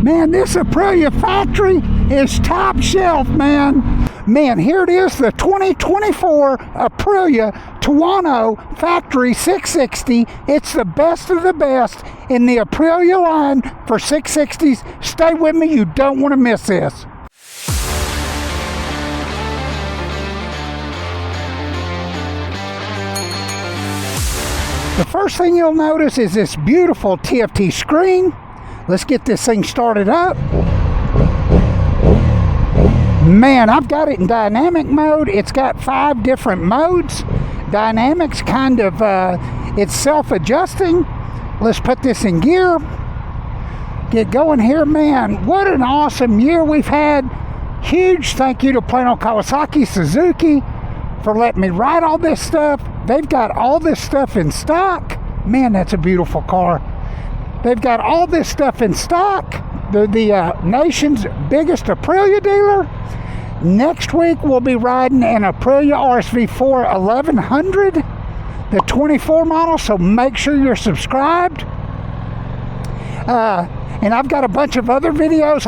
Man, this Aprilia Factory is top shelf, man. Man, here it is, the 2024 Aprilia Tuono Factory 660. It's the best of the best in the Aprilia line for 660s. Stay with me, you don't want to miss this. The first thing you'll notice is this beautiful TFT screen. Let's get this thing started up. Man, I've got it in dynamic mode. It's got 5 different modes. Dynamics kind of, it's self-adjusting. Let's put this in gear. Get going here, man. What an awesome year we've had. Huge thank you to Plano Kawasaki Suzuki for letting me ride all this stuff. They've got all this stuff in stock. Man, that's a beautiful car. They've got all this stuff in stock. They're the nation's biggest Aprilia dealer. Next week, we'll be riding an Aprilia RSV4 1100, the 24 model, so make sure you're subscribed. And I've got a bunch of other videos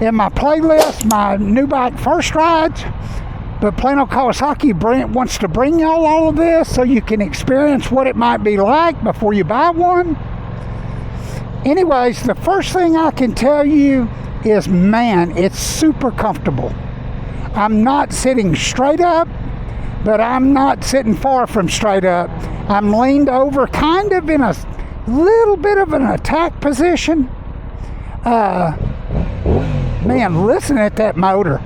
in my playlist, my new bike first rides. But Plano Kawasaki wants to bring y'all all of this so you can experience what it might be like before you buy one. Anyways, the first thing I can tell you is, man, it's super comfortable. I'm not sitting straight up, but I'm not sitting far from straight up. I'm leaned over kind of in a little bit of an attack position. Man, listen at that motor.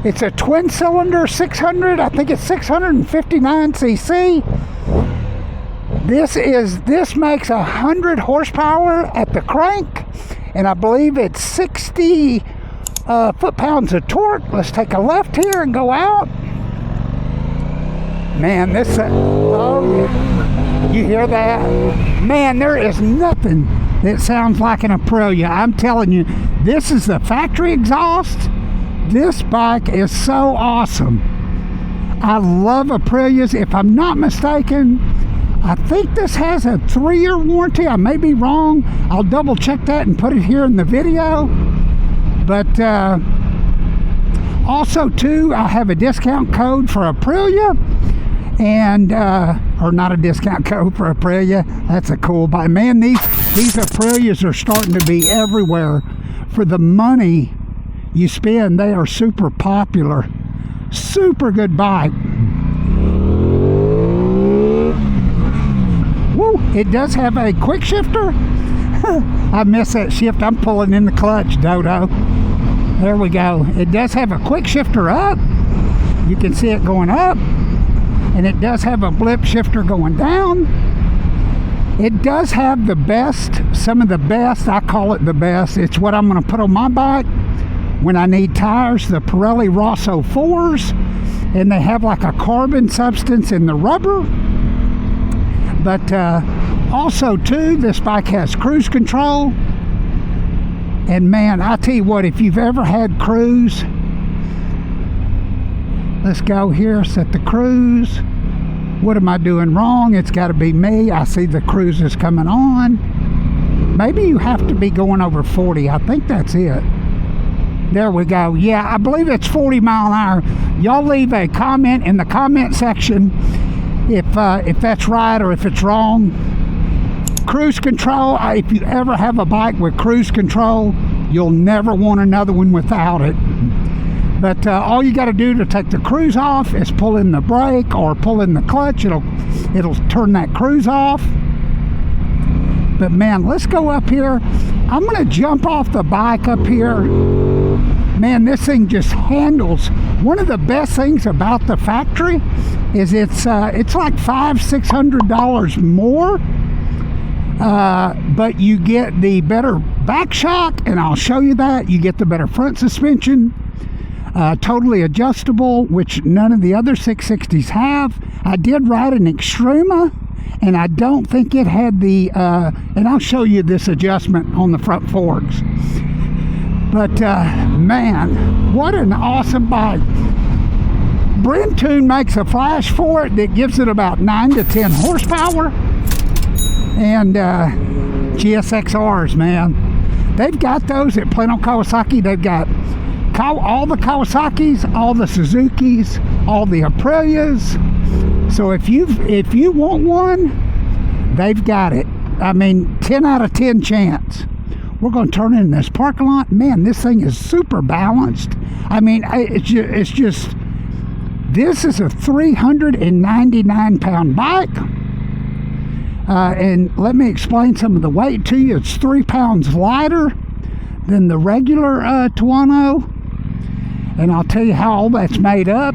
It's a twin cylinder 600, I think it's 659 cc. This makes 100 horsepower at the crank, and I believe it's 60 foot-pounds of torque. Let's take a left here and go out. Man, oh yeah, you hear that? Man, there is nothing that sounds like an Aprilia. I'm telling you, this is the factory exhaust. This bike is so awesome. I love Aprilias. If I'm not mistaken, I think this has a 3-year warranty. I may be wrong. I'll double check that and put it here in the video. But also too, I have a discount code for Aprilia, and or not a discount code for Aprilia. That's a cool bike. Man, these Aprilias are starting to be everywhere. For the money you spend, they are super popular. Super good bike. Woo! It does have a quick shifter. I missed that shift. I'm pulling in the clutch, Dodo. There we go. It does have a quick shifter up. You can see it going up. And it does have a blip shifter going down. It does have the best, some of the best. I call it the best. It's what I'm going to put on my bike when I need tires, the Pirelli Rosso 4s, and they have like a carbon substance in the rubber. But also too, this bike has cruise control. And man, I tell you what, if you've ever had cruise, let's go here, set the cruise. What am I doing wrong? It's got to be me. I see the cruise is coming on. Maybe you have to be going over 40. I think that's it. There we go. Yeah, I believe it's 40 mile an hour. Y'all leave a comment in the comment section if that's right or if it's wrong. Cruise control, if you ever have a bike with cruise control, you'll never want another one without it. But all you got to do to take the cruise off is pull in the brake or pull in the clutch. It'll turn that cruise off. But man, let's go up here. I'm going to jump off the bike up here. Man, this thing just handles. One of the best things about the factory is it's like $500-600 more, but you get the better back shock, and I'll show you that. You get the better front suspension, totally adjustable, which none of the other 660s have. I did ride an Extrema, and I don't think it had the, and I'll show you this adjustment on the front forks. But man, what an awesome bike. Brentoon makes a flash for it that gives it about 9 to 10 horsepower. And GSXRs, man. They've got those at Plano Kawasaki. They've got all the Kawasaki's, all the Suzuki's, all the Aprilia's. So if you want one, they've got it. I mean, 10 out of 10 chance. We're going to turn in this parking lot. Man, this thing is super balanced. I mean, it's just this is a 399 pound bike. And let me explain some of the weight to you. It's 3 pounds lighter than the regular Tuono. And I'll tell you how all that's made up.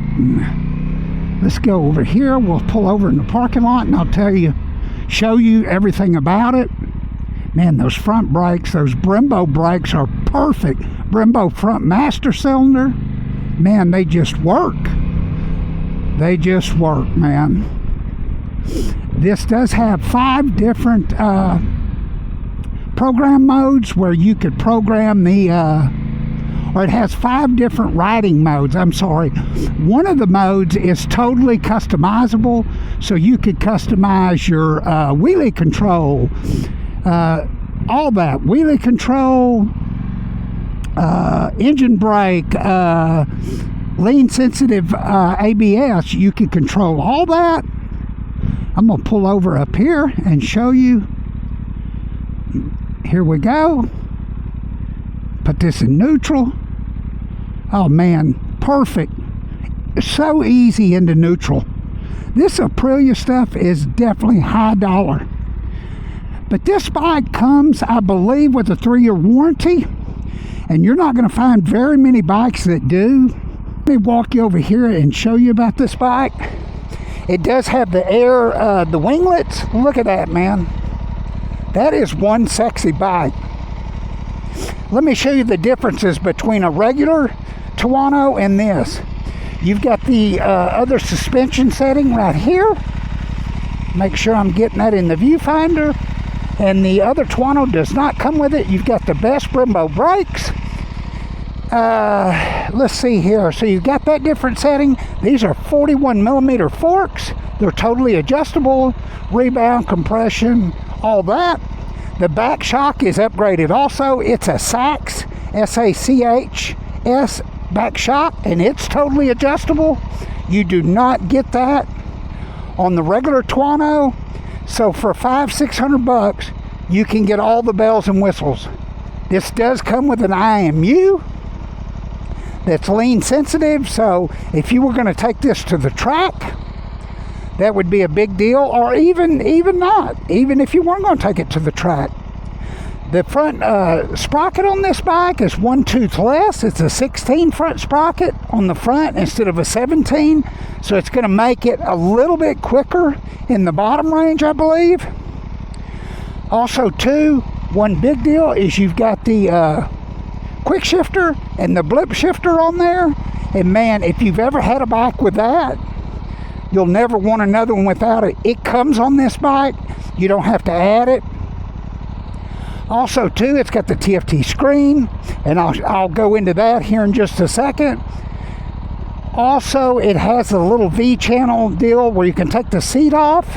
Let's go over here. We'll pull over in the parking lot and I'll show you everything about it. Man, those front brakes, those Brembo brakes are perfect. Brembo front master cylinder. Man, they just work. They just work, man. This does have 5 different program modes where you could program or it has 5 different riding modes. I'm sorry. One of the modes is totally customizable, so you could customize your wheelie control, all that. Wheelie control, engine brake, lean sensitive ABS. You can control all that. I'm going to pull over up here and show you. Here we go. Put this in neutral. Oh man, perfect. It's so easy into neutral. This Aprilia stuff is definitely high dollar. But this bike comes, I believe, with a 3-year warranty. And you're not going to find very many bikes that do. Let me walk you over here and show you about this bike. It does have the air, the winglets. Look at that, man. That is one sexy bike. Let me show you the differences between a regular Tuono and this. You've got the other suspension setting right here. Make sure I'm getting that in the viewfinder. And the other Tuono does not come with it. You've got the best Brembo brakes. Let's see here. So you've got that different setting. These are 41 millimeter forks. They're totally adjustable. Rebound, compression, all that. The back shock is upgraded also. It's a Sachs, S-A-C-H-S back shock, and it's totally adjustable. You do not get that on the regular Tuono. So for $500-600, you can get all the bells and whistles. This does come with an IMU that's lean sensitive. So if you were going to take this to the track, that would be a big deal, or even not, even if you weren't going to take it to the track. The front sprocket on this bike is 1 tooth less. It's a 16 front sprocket on the front instead of a 17, so it's going to make it a little bit quicker in the bottom range, I believe. Also, too, one big deal is you've got the quick shifter and the blip shifter on there, and man, if you've ever had a bike with that, you'll never want another one without it. It comes on this bike. You don't have to add it. Also, too, it's got the TFT screen, and I'll go into that here in just a second. Also, it has a little V-channel deal where you can take the seat off,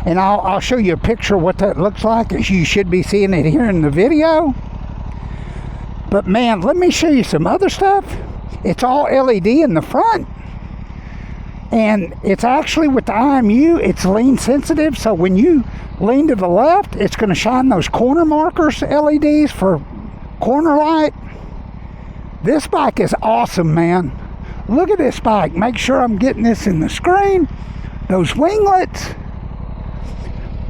and I'll show you a picture of what that looks like, as you should be seeing it here in the video. But man, let me show you some other stuff. It's all LED in the front. And it's actually with the IMU, it's lean sensitive, so when you lean to the left, it's going to shine those corner markers LEDs for corner light. This bike is awesome, man. Look at this bike. Make sure I'm getting this in the screen. Those winglets,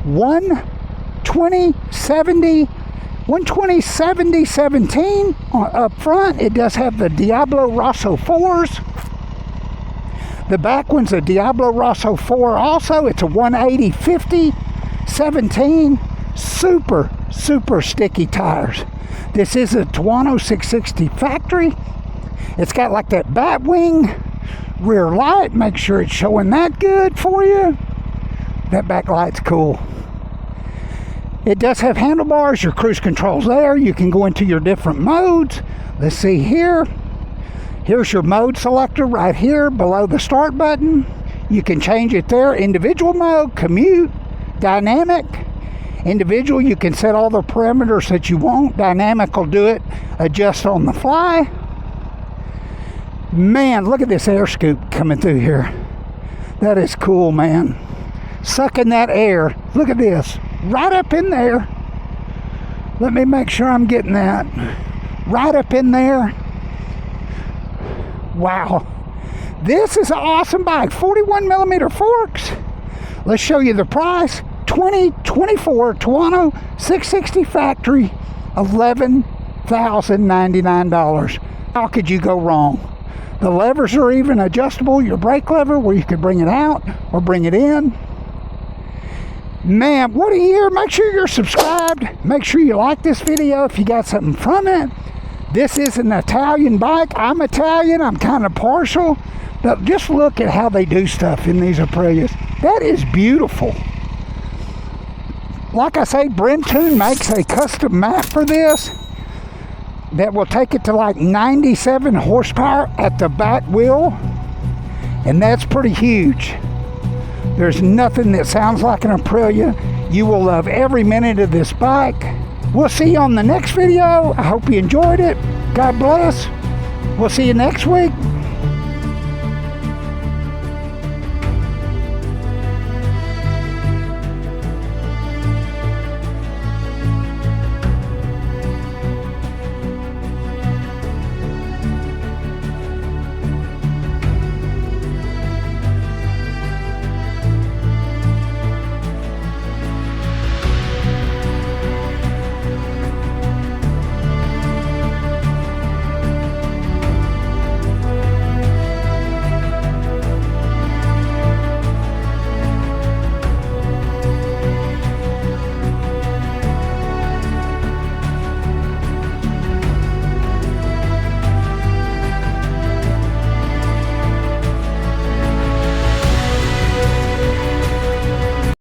120/70/17 up front. It does have the Diablo Rosso 4s. The back one's a Diablo Rosso 4 also. It's a 180/50/17. Super sticky tires. This is a Tuono 660 Factory. It's got like that bat wing rear light. Make sure it's showing that good for you. That back light's cool. It does have handlebars. Your cruise control's there. You can go into your different modes. Let's see here. Here's your mode selector right here below the start button. You can change it there. Individual mode, commute, dynamic. Individual, you can set all the parameters that you want. Dynamic will do it, adjust on the fly. Man, look at this air scoop coming through here. That is cool, man. Sucking that air. Look at this. Right up in there. Let me make sure I'm getting that. Right up in there. Wow. This is an awesome bike. 41 millimeter forks. Let's show you the price. 2024 Tuono 660 Factory. $11,099. How could you go wrong? The levers are even adjustable. Your brake lever where you could bring it out or bring it in. Man, what a year. Make sure you're subscribed. Make sure you like this video if you got something from it. This is an Italian bike. I'm Italian. I'm kind of partial. But just look at how they do stuff in these Aprilias. That is beautiful. Like I say, Brentoon makes a custom map for this that will take it to like 97 horsepower at the back wheel. And that's pretty huge. There's nothing that sounds like an Aprilia. You will love every minute of this bike. We'll see you on the next video. I hope you enjoyed it. God bless. We'll see you next week.